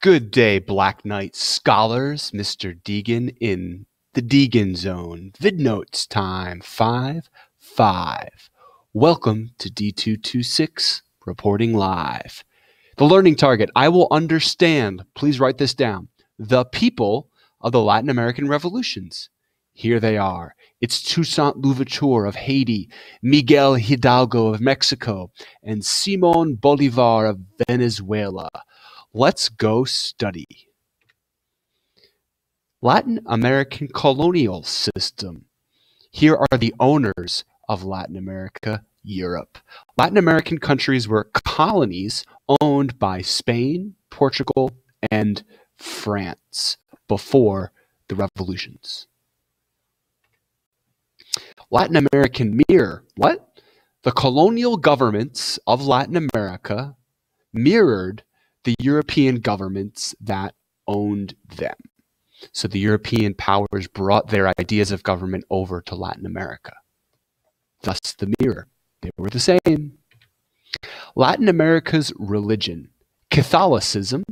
Good day, Black Knight scholars. Mr. Deegan in the Deegan Zone. VidNotes time 5-5. Welcome to D226 reporting live. The learning target. I will understand. Please write this down. The people of the Latin American revolutions. Here they are. It's Toussaint Louverture of Haiti, Miguel Hidalgo of Mexico, and Simon Bolivar of Venezuela. Let's go study. Latin American colonial system. Here are the owners of Latin America, Europe. Latin American countries were colonies owned by Spain, Portugal, and France before the revolutions. Latin American mirror. What? The colonial governments of Latin America mirrored the European governments that owned them. So the European powers brought their ideas of government over to Latin America. Thus the mirror. They were the same. Latin America's religion. Catholicism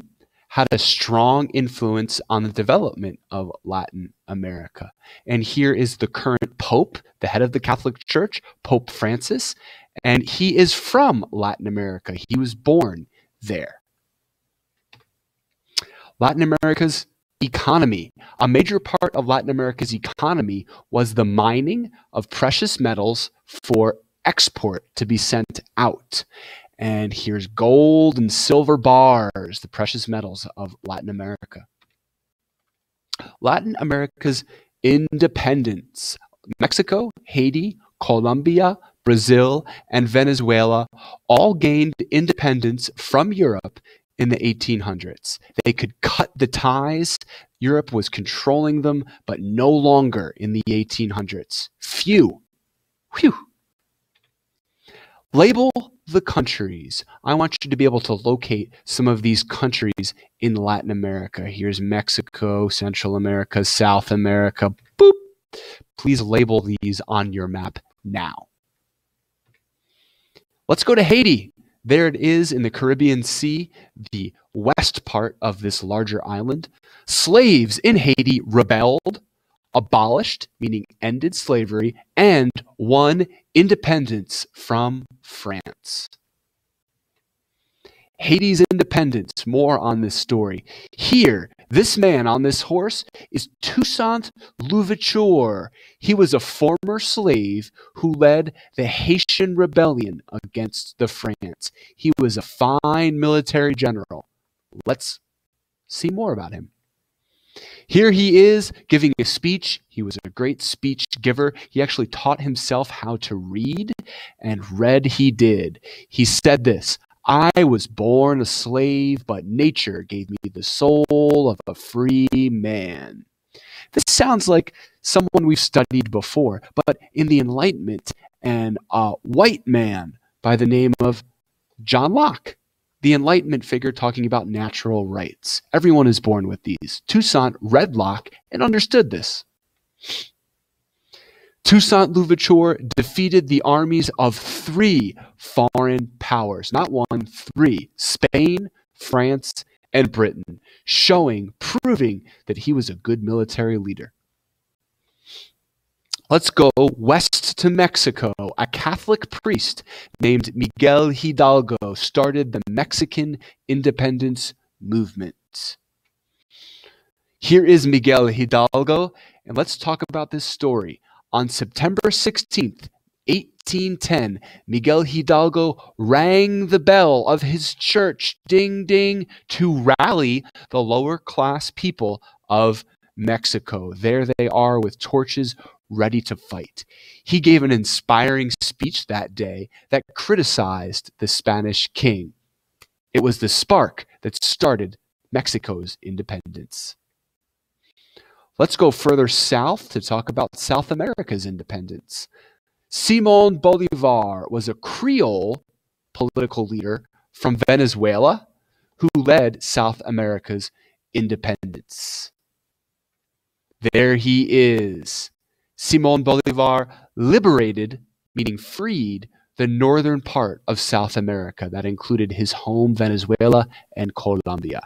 had a strong influence on the development of Latin America. And here is the current Pope, the head of the Catholic Church, Pope Francis, and he is from Latin America. He was born there. Latin America's economy. A major part of Latin America's economy was the mining of precious metals for export to be sent out. And here's gold and silver bars, the precious metals of Latin America. Latin America's independence. Mexico, Haiti, Colombia, Brazil, and Venezuela all gained independence from Europe in the 1800s. They could cut the ties. Europe was controlling them, but no longer in the 1800s. Phew. Label the countries. I want you to be able to locate some of these countries in Latin America. Here's Mexico, Central America, South America. Boop. Please label these on your map now. Let's go to Haiti. There it is in the Caribbean Sea, the west part of this larger island. Slaves in Haiti rebelled, abolished, meaning ended slavery, and won independence from France. Haiti's independence, more on this story. Here, this man on this horse is Toussaint Louverture. He was a former slave who led the Haitian rebellion against the France. He was a fine military general. Let's see more about him. Here he is giving a speech. He was a great speech giver. He actually taught himself how to read, and read he did. He said this: I was born a slave, but nature gave me the soul of a free man. This sounds like someone we've studied before, but in the Enlightenment, and a white man by the name of John Locke, the Enlightenment figure talking about natural rights. Everyone is born with these. Toussaint read Locke and understood this. Toussaint Louverture defeated the armies of 3 foreign powers. Not one, 3. Spain, France, and Britain. Proving that he was a good military leader. Let's go west to Mexico. A Catholic priest named Miguel Hidalgo started the Mexican independence movement. Here is Miguel Hidalgo, and let's talk about this story. On September 16th, 1810, Miguel Hidalgo rang the bell of his church, ding, ding, to rally the lower class people of Mexico. There they are with torches ready to fight. He gave an inspiring speech that day that criticized the Spanish king. It was the spark that started Mexico's independence. Let's go further south to talk about South America's independence. Simon Bolivar was a Creole political leader from Venezuela who led South America's independence. There he is. Simon Bolivar liberated, meaning freed, the northern part of South America that included his home Venezuela and Colombia.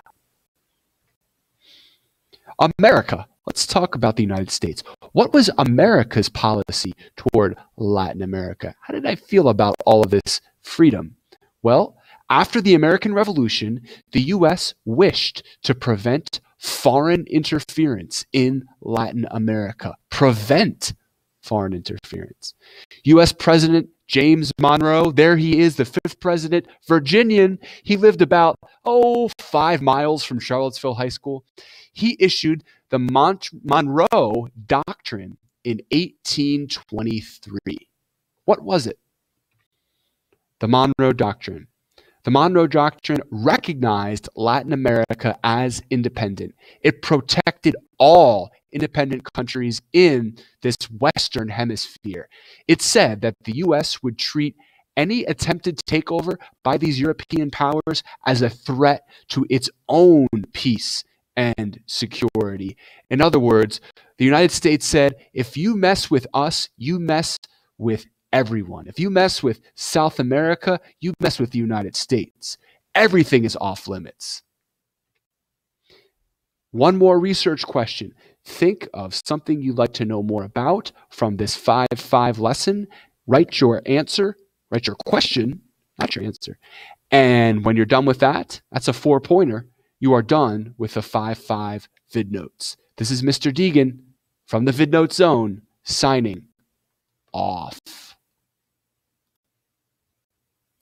America. Let's talk about the United States. What was America's policy toward Latin America? How did I feel about all of this freedom? Well, after the American Revolution, the U.S. wished to prevent foreign interference in Latin America. Prevent foreign interference. U.S. President James Monroe, there he is, the fifth president, Virginian. He lived about, 5 miles from Charlottesville High School. He issued the Monroe Doctrine in 1823. What was it? The Monroe Doctrine. The Monroe Doctrine recognized Latin America as independent. It protected all independent countries in this Western hemisphere. It said that the U.S. would treat any attempted takeover by these European powers as a threat to its own peace and security. In other words, the United States said, if you mess with us, you mess with everyone. If you mess with South America, you mess with the United States. Everything is off limits. One more research question. Think of something you'd like to know more about from this 5-5 lesson. Write your answer, write your question, not your answer. And when you're done with that, that's a 4-pointer. You are done with the 5-5 VidNotes. This is Mr. Deegan from the VidNotes Zone signing off.